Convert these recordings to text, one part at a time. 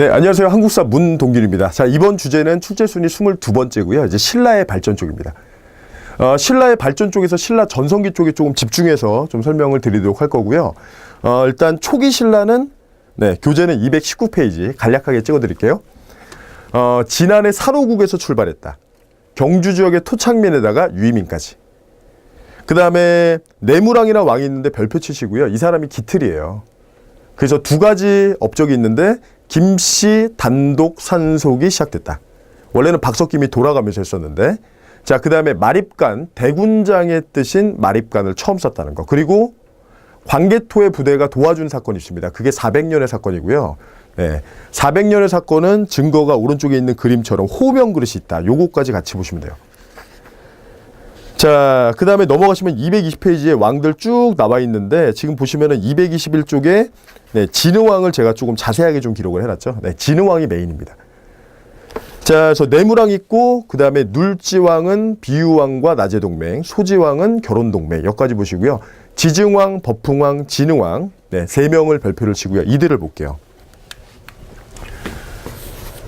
네, 안녕하세요. 한국사 문동길입니다. 자, 이번 주제는 출제순위 22번째고요. 이제 신라의 발전 쪽입니다. 신라의 발전 쪽에서 신라 전성기 쪽에 조금 집중해서 좀 설명을 드리도록 할 거고요. 일단 초기 신라는 교재는 219페이지 간략하게 찍어 드릴게요. 진안의 사로국에서 출발했다. 경주 지역의 토착민에다가 유이민까지. 그 다음에 내무랑이나 왕이 있는데 별표 치시고요. 이 사람이 기틀이에요. 그래서 두 가지 업적이 있는데 김씨 단독 산속이 시작됐다. 원래는 박석김이 돌아가면서 했었는데, 자, 그 다음에 마립간, 대군장의 뜻인 마립간을 처음 썼다는 거. 그리고 광개토의 부대가 도와준 사건이 있습니다. 그게 400년의 사건이고요. 400년의 사건은 증거가 오른쪽에 있는 그림처럼 호명 그릇이 있다. 요거까지 같이 보시면 돼요. 자, 그 다음에 넘어가시면 220페이지에 왕들 쭉 나와 있는데, 지금 보시면은 221쪽에 진흥왕을 제가 조금 자세하게 좀 기록을 해놨죠. 진흥왕이 메인입니다. 자, 그래서 내무랑 있고, 그 다음에 눌지왕은 비유왕과 나제동맹, 소지왕은 결혼동맹, 여기까지 보시고요. 지증왕, 법흥왕, 진흥왕, 세 명을 별표를 치고요. 이들을 볼게요.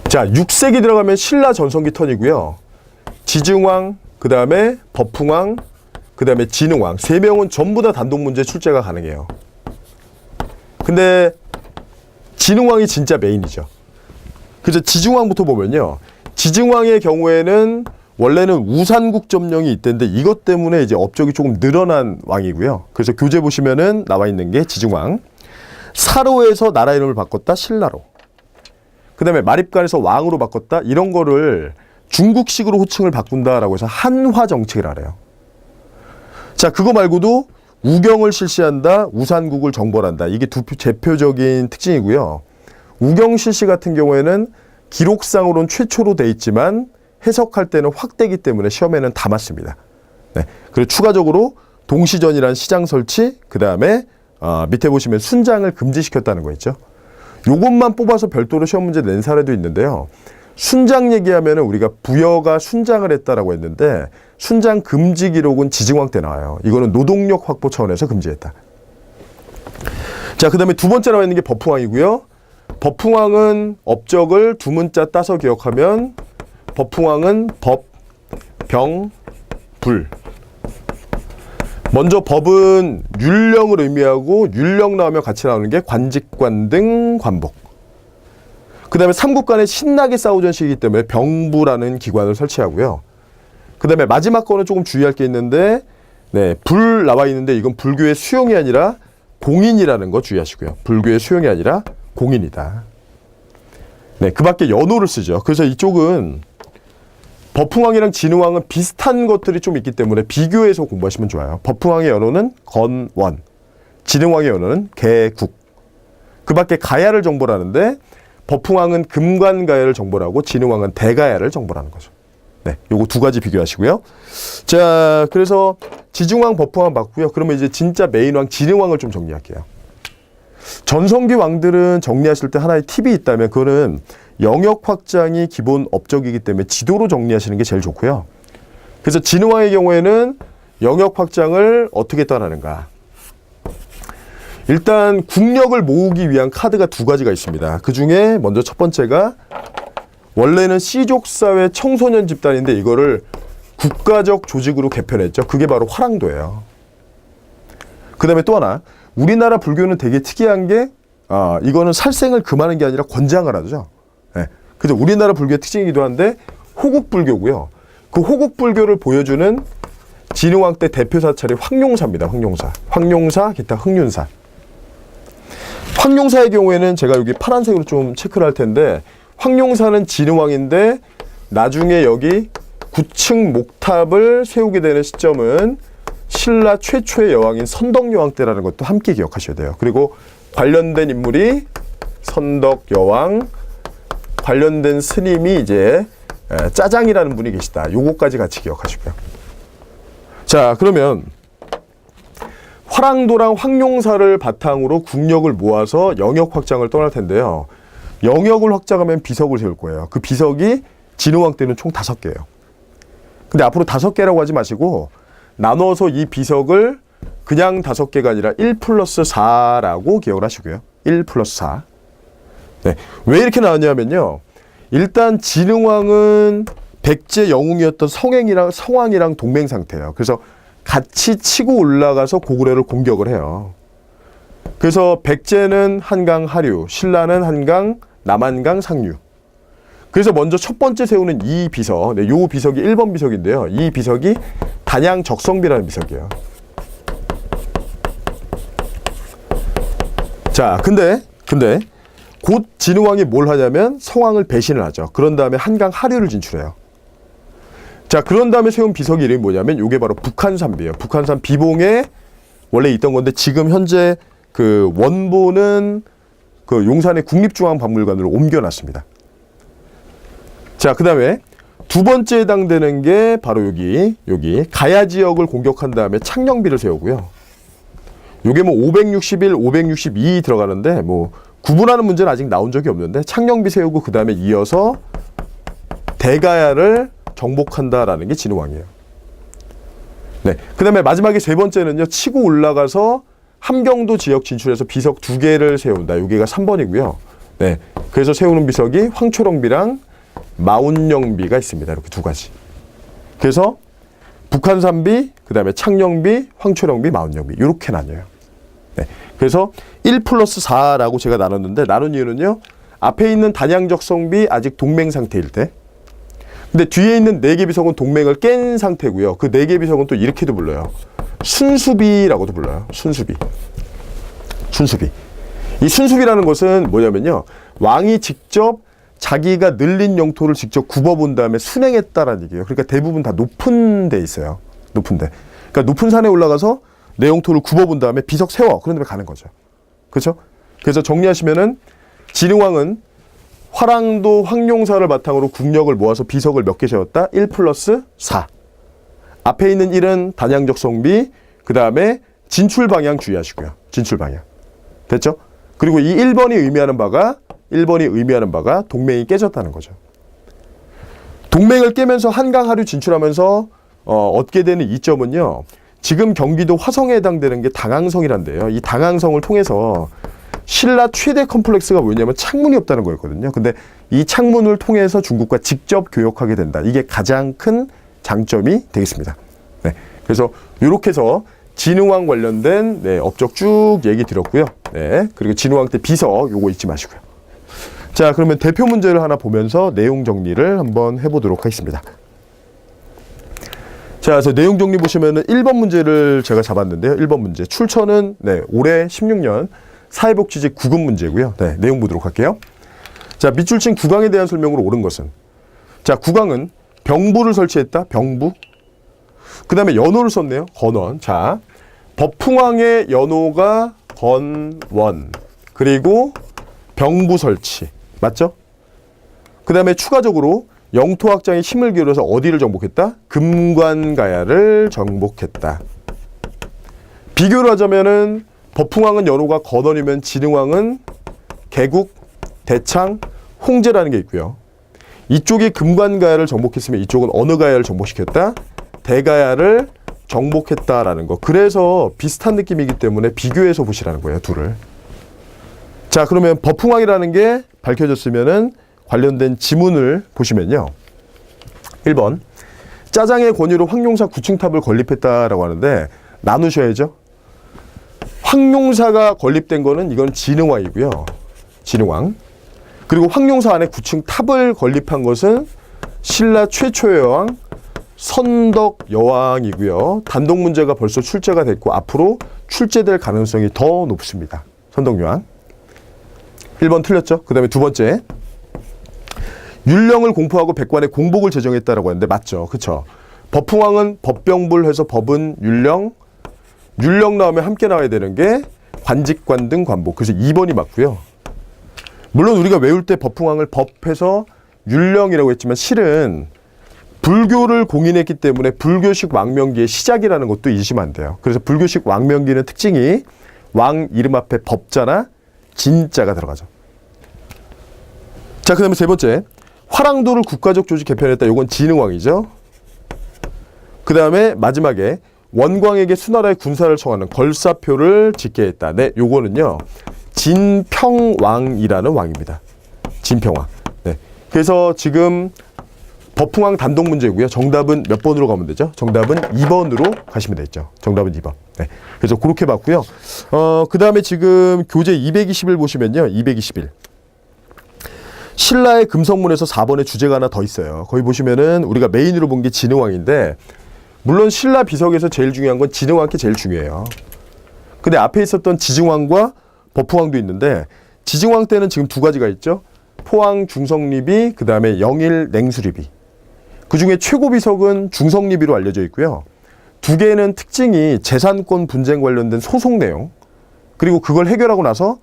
자, 6세기 들어가면 신라 전성기 턴이고요. 지증왕, 그 다음에 법흥왕, 그 다음에 진흥왕, 세 명은 전부 다 단독 문제 출제가 가능해요. 근데 진흥왕이 진짜 메인이죠. 그래서 지증왕부터 보면요. 지증왕의 경우에는 원래는 우산국 점령이 있던데 이것 때문에 이제 업적이 조금 늘어난 왕이고요. 그래서 교재 보시면은 나와 있는 게 지증왕. 사로에서 나라 이름을 바꿨다. 신라로. 그 다음에 마립간에서 왕으로 바꿨다. 이런 거를 중국식으로 호칭을 바꾼다라고 해서 한화 정책을 하래요. 자, 그거 말고도 우경을 실시한다, 우산국을 정벌한다. 이게 두 대표적인 특징이고요. 우경 실시 같은 경우에는 기록상으로는 최초로 돼 있지만 해석할 때는 확대기 때문에 시험에는 다 맞습니다. 그리고 추가적으로 동시전이란 시장 설치, 그 다음에 밑에 보시면 순장을 금지시켰다는 거 있죠. 요것만 뽑아서 별도로 시험 문제 낸 사례도 있는데요. 순장 얘기하면 우리가 부여가 순장을 했다라고 했는데 순장 금지 기록은 지증왕 때 나와요. 이거는 노동력 확보 차원에서 금지했다. 자, 그 다음에 두 번째 나와 있는 게 법흥왕이고요. 법흥왕은 업적을 두 문자 따서 기억하면 법흥왕은 법, 병, 불. 먼저 법은 율령을 의미하고 율령 나오면 같이 나오는 게 관직관 등 관복. 그 다음에 삼국간에 신나게 싸우던 시기이기 때문에 병부라는 기관을 설치하고요. 그 다음에 마지막 거는 조금 주의할 게 있는데, 불 나와 있는데 이건 불교의 수용이 아니라 공인이라는 거 주의하시고요. 불교의 수용이 아니라 공인이다. 그 밖에 연호를 쓰죠. 그래서 이쪽은 법흥왕이랑 진흥왕은 비슷한 것들이 좀 있기 때문에 비교해서 공부하시면 좋아요. 법흥왕의 연호는 건원, 진흥왕의 연호는 개국. 그 밖에 가야를 정벌하는데 법흥왕은 금관가야를 정벌하고 진흥왕은 대가야를 정벌하는 거죠. 요거 두 가지 비교하시고요. 자, 그래서 지증왕, 법흥왕 맞고요. 그러면 이제 진짜 메인왕, 진흥왕을 좀 정리할게요. 전성기 왕들은 정리하실 때 하나의 팁이 있다면 그거는 영역 확장이 기본 업적이기 때문에 지도로 정리하시는 게 제일 좋고요. 그래서 진흥왕의 경우에는 영역 확장을 어떻게 떠나는가. 일단 국력을 모으기 위한 카드가 두 가지가 있습니다. 그 중에 먼저 첫 번째가 원래는 씨족사회 청소년 집단인데 이거를 국가적 조직으로 개편했죠. 그게 바로 화랑도예요. 그 다음에 또 하나, 우리나라 불교는 되게 특이한 게 이거는 살생을 금하는 게 아니라 권장을 하죠. 그래서 우리나라 불교의 특징이기도 한데 호국불교고요. 그 호국불교를 보여주는 진흥왕 때 대표 사찰이 황룡사입니다. 황룡사, 기타 흥륜사. 황룡사의 경우에는 제가 여기 파란색으로 좀 체크를 할 텐데 황룡사는 진흥왕인데 나중에 여기 9층 목탑을 세우게 되는 시점은 신라 최초의 여왕인 선덕여왕 때라는 것도 함께 기억하셔야 돼요. 그리고 관련된 인물이 선덕여왕, 관련된 스님이 이제 짜장이라는 분이 계시다. 요거까지 같이 기억하시고요. 자, 그러면 화랑도랑 황룡사를 바탕으로 국력을 모아서 영역 확장을 떠날 텐데요. 영역을 확장하면 비석을 세울 거예요. 그 비석이 진흥왕 때는 총 5개예요. 근데 앞으로 5개라고 하지 마시고 나눠서 이 비석을 그냥 5개가 아니라 1+4라고 기억을 하시고요. 1+4. 네. 왜 이렇게 나왔냐면요. 일단 진흥왕은 백제 영웅이었던 성왕이랑 동맹 상태예요. 그래서 같이 치고 올라가서 고구려를 공격을 해요. 그래서 백제는 한강 하류, 신라는 한강, 남한강 상류. 그래서 먼저 첫 번째 세우는 이 비석, 네, 요 비석이 1번 비석인데요. 이 비석이 단양 적성비라는 비석이에요. 자, 근데 곧 진흥왕이 뭘 하냐면 성왕을 배신을 하죠. 그런 다음에 한강 하류를 진출해요. 자, 그런 다음에 세운 비석의 이름이 뭐냐면 요게 바로 북한산비예요. 북한산 비봉에 원래 있던 건데 지금 현재 그 원본은 그 용산의 국립중앙박물관으로 옮겨놨습니다. 자, 그 다음에 두 번째 해당되는 게 바로 여기 가야 지역을 공격한 다음에 창녕비를 세우고요. 요게 뭐 561, 562 들어가는데 뭐 구분하는 문제는 아직 나온 적이 없는데 창녕비 세우고 그 다음에 이어서 대가야를 정복한다라는 게 진흥왕이에요. 네, 그 다음에 마지막에 세 번째는요. 치고 올라가서 함경도 지역 진출해서 비석 2개를 세운다. 여기가 3번이고요. 네, 그래서 세우는 비석이 황초령비랑 마운영비가 있습니다. 이렇게 두 가지. 그래서 북한산비, 그 다음에 창녕비, 황초령비, 마운영비 이렇게 나뉘어요. 네, 그래서 1+4라고 제가 나눴는데 나눈 이유는요. 앞에 있는 단양적성비 아직 동맹 상태일 때, 근데 뒤에 있는 4개 비석은 동맹을 깬 상태고요. 그 4개 비석은 또 이렇게도 불러요. 순수비라고도 불러요. 순수비. 이 순수비라는 것은 뭐냐면요. 왕이 직접 자기가 늘린 영토를 직접 굽어본 다음에 순행했다라는 얘기예요. 그러니까 대부분 다 높은 데 있어요. 높은 데. 그러니까 높은 산에 올라가서 내 영토를 굽어본 다음에 비석 세워. 그런 다음에 가는 거죠. 그렇죠? 그래서 정리하시면은 진흥왕은 화랑도 황룡사를 바탕으로 국력을 모아서 비석을 몇 개 세웠다? 1+4. 앞에 있는 1은 단양적성비, 그 다음에 진출 방향 주의하시고요. 진출 방향. 됐죠? 그리고 이 1번이 의미하는 바가 동맹이 깨졌다는 거죠. 동맹을 깨면서 한강 하류 진출하면서 얻게 되는 이점은요. 지금 경기도 화성에 해당되는 게 당항성이란데요. 이 당항성을 통해서 신라 최대 컴플렉스가 뭐냐면 창문이 없다는 거였거든요. 근데 이 창문을 통해서 중국과 직접 교역하게 된다. 이게 가장 큰 장점이 되겠습니다. 네, 그래서 이렇게 해서 진흥왕 관련된 업적 쭉 얘기 드렸고요. 네, 그리고 진흥왕 때 비석 요거 잊지 마시고요. 자, 그러면 대표 문제를 하나 보면서 내용 정리를 한번 해보도록 하겠습니다. 자, 그래서 내용 정리 보시면은 1번 문제를 제가 잡았는데요. 1번 문제. 출처는 올해 16년 사회복지직 9급 문제고요. 네, 내용 보도록 할게요. 자, 밑줄 친 국왕에 대한 설명으로 옳은 것은, 자, 국왕은 병부를 설치했다. 병부. 그 다음에 연호를 썼네요. 건원. 자, 법풍왕의 연호가 건원. 그리고 병부 설치. 맞죠? 그 다음에 추가적으로 영토확장에 힘을 기울여서 어디를 정복했다? 금관가야를 정복했다. 비교를 하자면은 법풍왕은 연호가 건원이면 진흥왕은 개국, 대창, 홍제라는 게 있고요. 이쪽이 금관가야를 정복했으면 이쪽은 어느 가야를 정복시켰다? 대가야를 정복했다라는 거. 그래서 비슷한 느낌이기 때문에 비교해서 보시라는 거예요, 둘을. 자, 그러면 법풍왕이라는 게 밝혀졌으면은 관련된 지문을 보시면요. 1번. 짜장의 권유로 황룡사 9층탑을 건립했다라고 하는데 나누셔야죠. 황룡사가 건립된 거는 이건 진흥왕이고요. 진흥왕. 그리고 황룡사 안에 9층 탑을 건립한 것은 신라 최초의 여왕 선덕 여왕이고요. 단독 문제가 벌써 출제가 됐고 앞으로 출제될 가능성이 더 높습니다. 선덕 여왕. 1번 틀렸죠? 그 다음에 두 번째. 율령을 공포하고 백관의 공복을 제정했다라고 하는데 맞죠? 그쵸? 법풍왕은 법병부를 해서 법은 율령, 율령 나오면 함께 나와야 되는 게 관직관 등 관복. 그래서 2번이 맞고요. 물론 우리가 외울 때 법풍왕을 법해서 율령이라고 했지만 실은 불교를 공인했기 때문에 불교식 왕명기의 시작이라는 것도 잊으시면 안 돼요. 그래서 불교식 왕명기는 특징이 왕 이름 앞에 법자나 진자가 들어가죠. 자, 그 다음에 세 번째. 화랑도를 국가적 조직 개편했다. 요건 진흥왕이죠. 그 다음에 마지막에 원광에게 수나라의 군사를 청하는 걸사표를 짓게 했다. 네, 요거는요. 진평왕이라는 왕입니다. 진평왕. 네. 그래서 지금 법흥왕 단독 문제고요. 정답은 몇 번으로 가면 되죠? 정답은 2번으로 가시면 되죠. 정답은 2번. 네. 그래서 그렇게 봤고요. 그 다음에 지금 교재 221 보시면요. 221. 신라의 금성문에서 4번에 주제가 하나 더 있어요. 거기 보시면은 우리가 메인으로 본 게 진흥왕인데, 물론 신라 비석에서 제일 중요한 건 진흥왕께 제일 중요해요. 근데 앞에 있었던 지증왕과 법흥왕도 있는데, 지증왕 때는 지금 두 가지가 있죠. 포왕 중성리비, 그 다음에 영일 냉수리비. 그 중에 최고 비석은 중성리비로 알려져 있고요. 두 개는 특징이 재산권 분쟁 관련된 소송 내용, 그리고 그걸 해결하고 나서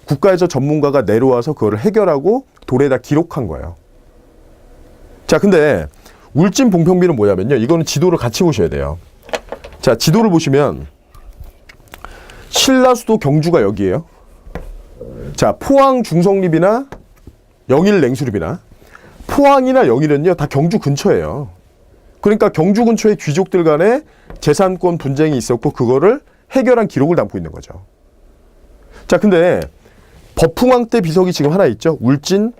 국가에서 전문가가 내려와서 그걸 해결하고 돌에다 기록한 거예요. 자, 근데 울진 봉평비는 뭐냐면요. 이거는 지도를 같이 보셔야 돼요. 자, 지도를 보시면 신라 수도 경주가 여기예요. 자, 포항 중성립이나 영일 냉수립이나 포항이나 영일은요 다 경주 근처예요. 그러니까 경주 근처의 귀족들 간에 재산권 분쟁이 있었고 그거를 해결한 기록을 담고 있는 거죠. 자, 근데 법흥왕 때 비석이 지금 하나 있죠. 울진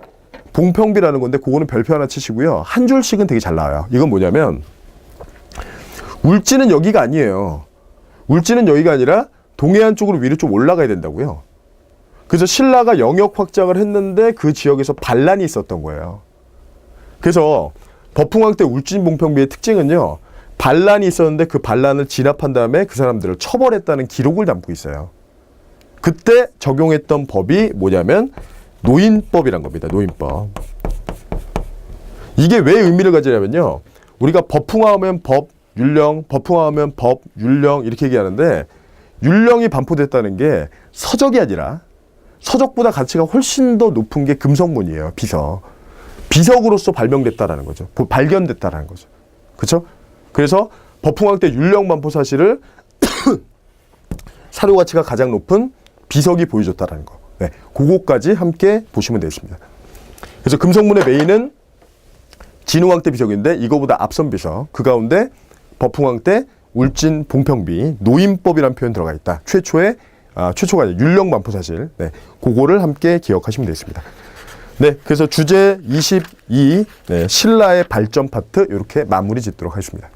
봉평비라는 건데 그거는 별표 하나 치시고요. 한 줄씩은 되게 잘 나와요. 이건 뭐냐면 울진은 여기가 아니에요. 울진은 여기가 아니라 동해안 쪽으로 위로 좀 올라가야 된다고요. 그래서 신라가 영역 확장을 했는데 그 지역에서 반란이 있었던 거예요. 그래서 법흥왕 때 울진 봉평비의 특징은요. 반란이 있었는데 그 반란을 진압한 다음에 그 사람들을 처벌했다는 기록을 담고 있어요. 그때 적용했던 법이 뭐냐면 노인법이란 겁니다. 노인법. 이게 왜 의미를 가지냐면요. 우리가 법흥하면 법, 율령, 법흥하면 법, 율령 이렇게 얘기하는데 율령이 반포됐다는 게 서적이 아니라 서적보다 가치가 훨씬 더 높은 게 금성문이에요. 비석. 비석으로서 발명됐다라는 거죠. 발견됐다라는 거죠. 그렇죠? 그래서 법흥왕 때 율령 반포 사실을 사료 가치가 가장 높은 비석이 보여줬다라는 거. 네, 그거까지 함께 보시면 되겠습니다. 그래서 금성문의 메인은 진흥왕 때 비석인데 이거보다 앞선 비석. 그 가운데 법흥왕 때 울진 봉평비 노인법이라는 표현 들어가 있다. 최초가 아니라 율령 반포 사실. 네, 그거를 함께 기억하시면 되겠습니다. 네, 그래서 주제 22 네, 신라의 발전 파트 이렇게 마무리 짓도록 하겠습니다.